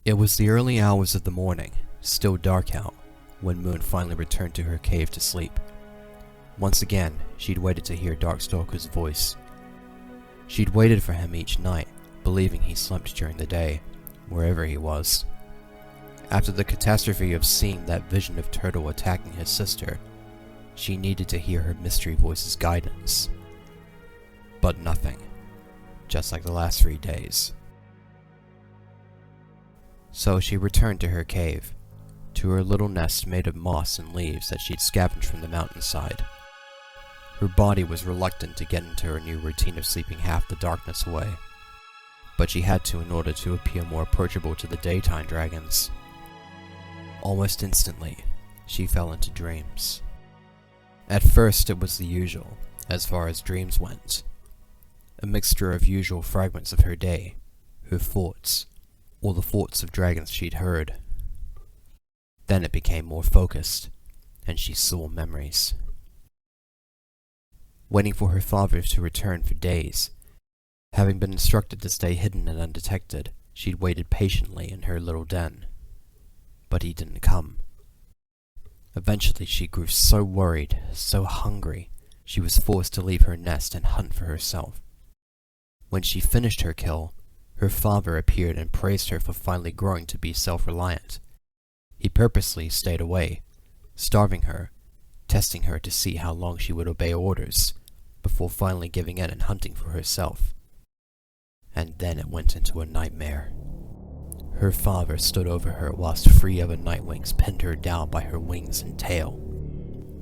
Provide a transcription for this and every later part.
It was the early hours of the morning, still dark out, when Moon finally returned to her cave to sleep. Once again, she'd waited to hear Darkstalker's voice. She'd waited for him each night, believing he slept during the day, wherever he was. After the catastrophe of seeing that vision of Turtle attacking his sister, she needed to hear her mystery voice's guidance. But nothing, just like the last 3 days. So she returned to her cave, to her little nest made of moss and leaves that she'd scavenged from the mountainside. Her body was reluctant to get into her new routine of sleeping half the darkness away, but she had to in order to appear more approachable to the daytime dragons. Almost instantly, she fell into dreams. At first it was the usual, as far as dreams went. A mixture of usual fragments of her day, her thoughts, or the thoughts of dragons she'd heard. Then it became more focused, and she saw memories. Waiting for her father to return for days. Having been instructed to stay hidden and undetected, she'd waited patiently in her little den. But he didn't come. Eventually she grew so worried, so hungry, she was forced to leave her nest and hunt for herself. When she finished her kill, her father appeared and praised her for finally growing to be self-reliant. He purposely stayed away, starving her, testing her to see how long she would obey orders, before finally giving in and hunting for herself. And then it went into a nightmare. Her father stood over her whilst 3 other nightwings pinned her down by her wings and tail.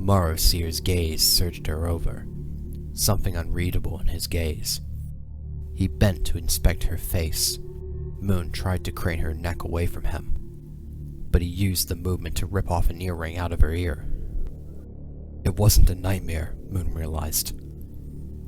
Morrowseer's gaze searched her over, something unreadable in his gaze. He bent to inspect her face. Moon tried to crane her neck away from him, but he used the movement to rip off an earring out of her ear. It wasn't a nightmare, Moon realized.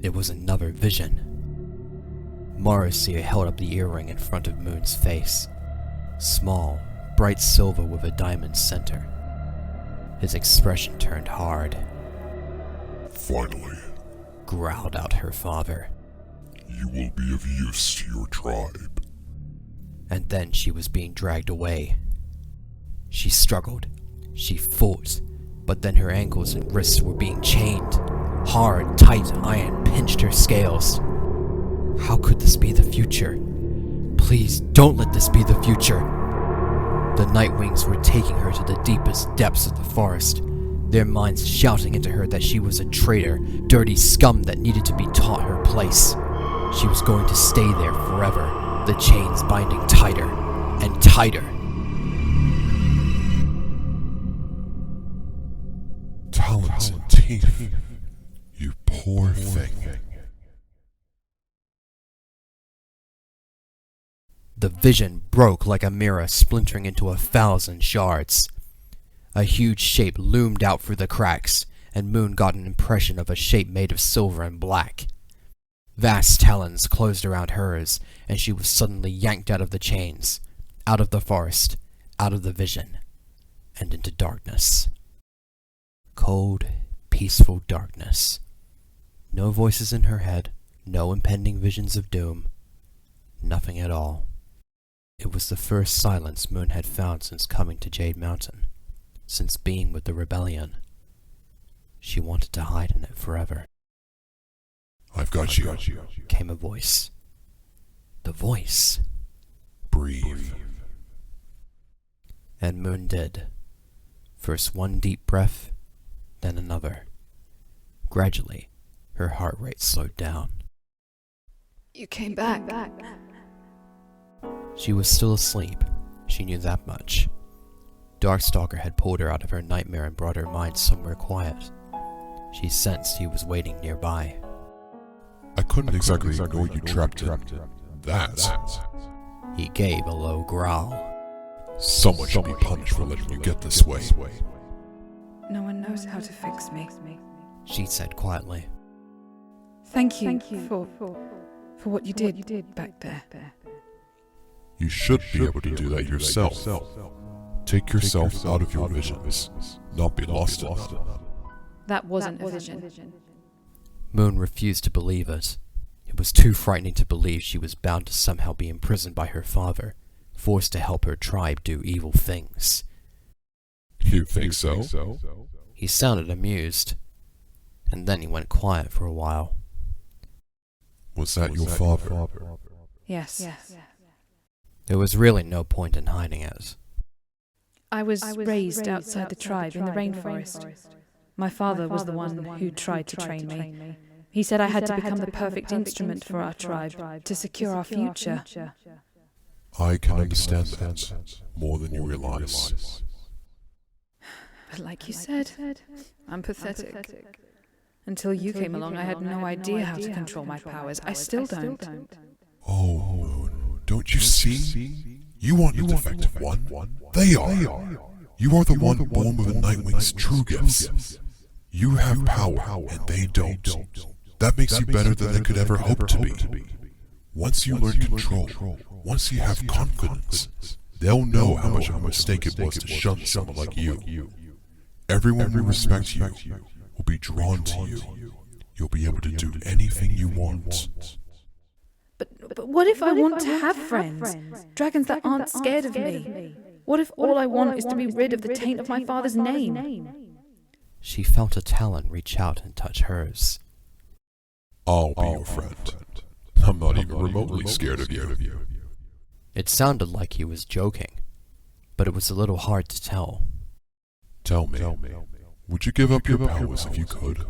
It was another vision. Morrowseer held up the earring in front of Moon's face. Small, bright silver with a diamond center. His expression turned hard. Finally, growled out her father. You will be of use to your tribe. And then she was being dragged away. She struggled. She fought. But then her ankles and wrists were being chained. Hard, tight iron pinched her scales. How could this be the future? Please don't let this be the future. The Nightwings were taking her to the deepest depths of the forest, their minds shouting into her that she was a traitor, dirty scum that needed to be taught her place. She was going to stay there forever, the chains binding tighter and tighter. Talons and teeth, you poor thing. The vision broke like a mirror, splintering into 1,000 shards. A huge shape loomed out through the cracks, and Moon got an impression of a shape made of silver and black. Vast talons closed around hers, and she was suddenly yanked out of the chains, out of the forest, out of the vision, and into darkness. Cold, peaceful darkness. No voices in her head, no impending visions of doom. Nothing at all. It was the first silence Moon had found since coming to Jade Mountain, since being with the rebellion. She wanted to hide in it forever. I've got you. Came a voice. The voice. Breathe. And Moon did. First one deep breath, then another. Gradually, her heart rate slowed down. You came back. She was still asleep. She knew that much. Darkstalker had pulled her out of her nightmare and brought her mind somewhere quiet. She sensed he was waiting nearby. I couldn't exactly ignore you trapped in that. He gave a low growl. Someone should be punished for letting you get this way. No one knows how to fix me. She said quietly. Thank you for what you did back there. You should be able to do that yourself. Take yourself out of your visions, not be lost in them. That wasn't a vision. Moon refused to believe it. It was too frightening to believe she was bound to somehow be imprisoned by her father, forced to help her tribe do evil things. You think so? He sounded amused, and then he went quiet for a while. Was that your father? Yes. There was really no point in hiding it. I was raised outside the tribe in the rainforest. My father was the one who tried to train me. He said I had to become the perfect instrument for our tribe to secure our future. I can understand that more than you realize. But like you said, I'm pathetic. Until you came along, I had no idea how to control my powers. I still don't. Oh, Moon, don't you see? You aren't the defective one. They are. You are the one born with a Nightwing's true gifts. You have power, and they don't. That makes you better than they could ever hope to be. Once you learn control, once you have confidence, they'll know how much of a mistake it was to shun someone like you. Everyone who respects you will be drawn to you. You'll be able to do anything you want. But what if I want to have friends? Dragons that aren't scared of me? What if all I want is to be rid of the taint of my father's name? She felt a talon reach out and touch hers. I'll be your friend. I'm not even remotely scared of you. It sounded like he was joking, but it was a little hard to tell. Tell me, would you give up your powers if you could?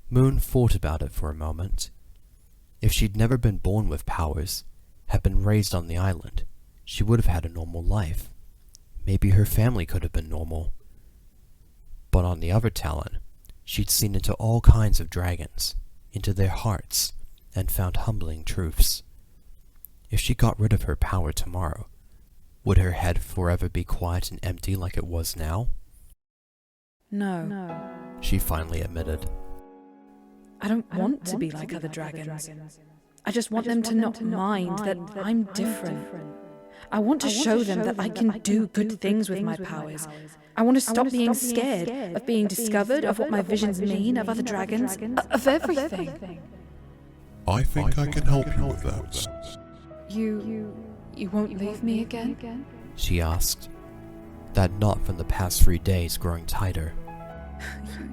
Moon thought about it for a moment. If she'd never been born with powers, had been raised on the island, she would have had a normal life. Maybe her family could have been normal. But on the other talon, she'd seen into all kinds of dragons, into their hearts, and found humbling truths. If she got rid of her power tomorrow, would her head forever be quiet and empty like it was now? No. She finally admitted. I don't want to be like other dragons. I just want them to not mind that I'm different. I want to show them that I can do good things with my powers. I want to stop being scared of being discovered, of what my visions mean, of other dragons, of everything. I think I can help you with that. You won't leave me again? She asked, that knot from the past 3 days growing tighter.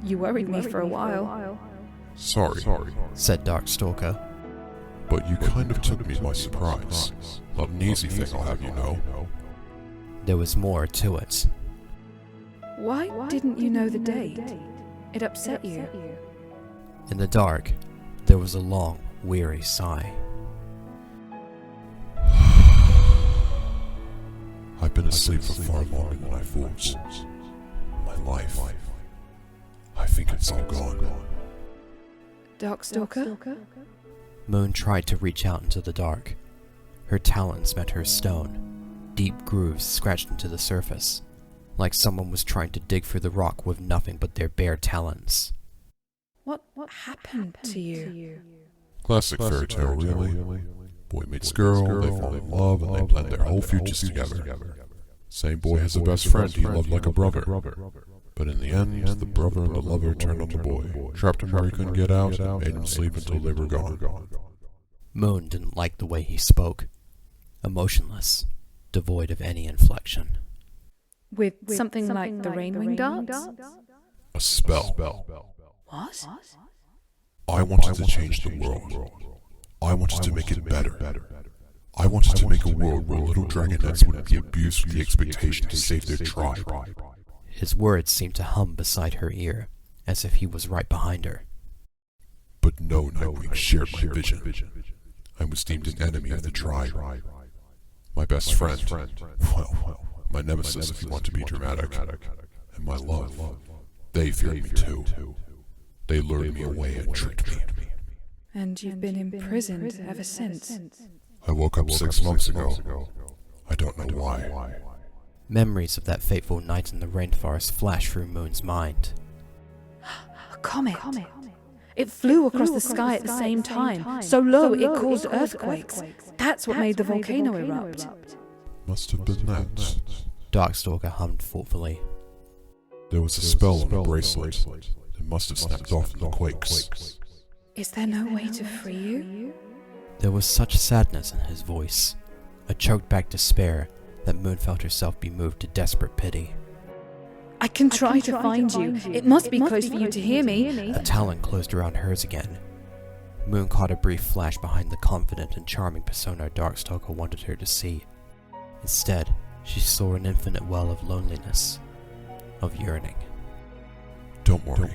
You worried me for a while. Sorry, said Darkstalker. but you kind of took me by surprise. Not an easy thing, I'll have you know. There was more to it. Why didn't you know the date? It upset you. In the dark, there was a long, weary sigh. I've been asleep for far longer than I thought. My life. I think it's all gone. Darkstalker? Moon tried to reach out into the dark. Her talons met her stone. Deep grooves scratched into the surface, like someone was trying to dig through the rock with nothing but their bare talons. What happened to you? Classic fairy tale, really. Boy meets girl, they fall in love, and they plan their whole futures together. Same boy has a best friend he loved like a brother. But in the end, the brother and the lover turned on the boy, trapped him where he couldn't get out, and made him sleep until they were gone. Moon didn't like the way he spoke. Emotionless, devoid of any inflection. With something like the rainwing darts? A spell. What? I wanted to change the world. I wanted to make it better. I wanted to make a world where little dragonettes wouldn't be abused with the expectation to save their tribe. His words seemed to hum beside her ear, as if he was right behind her. But no Nightwing shared my vision. I was deemed an enemy of the tribe. My best friend, well, my nemesis if you want to be dramatic, and my love, they feared me too. They lured me away and tricked me. And you've been imprisoned ever since. I woke up 6 months ago. I don't know why. Memories of that fateful night in the rainforest flashed through Moon's mind. A comet. It flew across the sky at the same time, so low it caused earthquakes. That's what made the volcano erupt. Must have been that. Darkstalker hummed thoughtfully. There was a spell on a bracelet. It must have snapped off in the quakes. Is there no way to free you? There was such sadness in his voice. a choked-back despair that Moon felt herself be moved to desperate pity. I can try to find you. It must be close for you to hear me. A talon closed around hers again. Moon caught a brief flash behind the confident and charming persona Darkstalker wanted her to see. Instead, she saw an infinite well of loneliness, of yearning. Don't worry.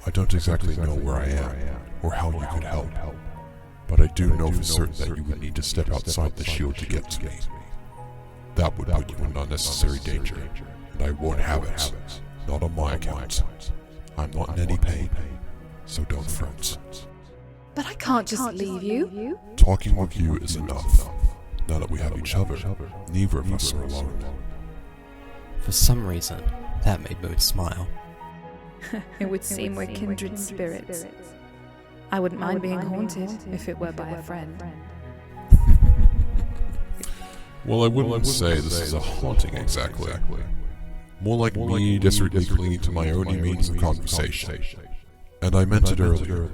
I don't exactly know where I am, or how you could help. But I do know for certain that you would need to step outside the shield to get to me. That would put you in unnecessary danger, and I won't have it. Not on my account. I'm not in any pain, so don't fret. But I can't just leave you. Talking with you is enough. Now that we have each other, neither of us are alone. For some reason, that made Moon smile. It would seem we're kindred spirits. I wouldn't mind being haunted if it were by a friend. Well, I wouldn't say this is a haunting exactly. More like me desperately clinging to my only means of conversation. And I meant it earlier.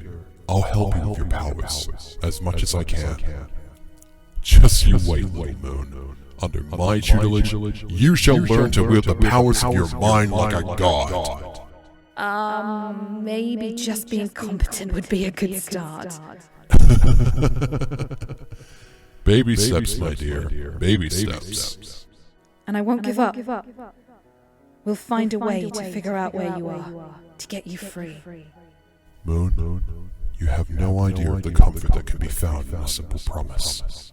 I'll help you with your powers, as much as I can. Just you wait, little Moon. Under my tutelage, you shall learn to wield the powers of your mind like a god. Maybe just being competent would be a good start. Baby steps, my dear. Baby steps. And I won't give up. We'll find a way to figure out where you are, to get you free. Moon, you have no idea of the comfort that can be found in a simple promise.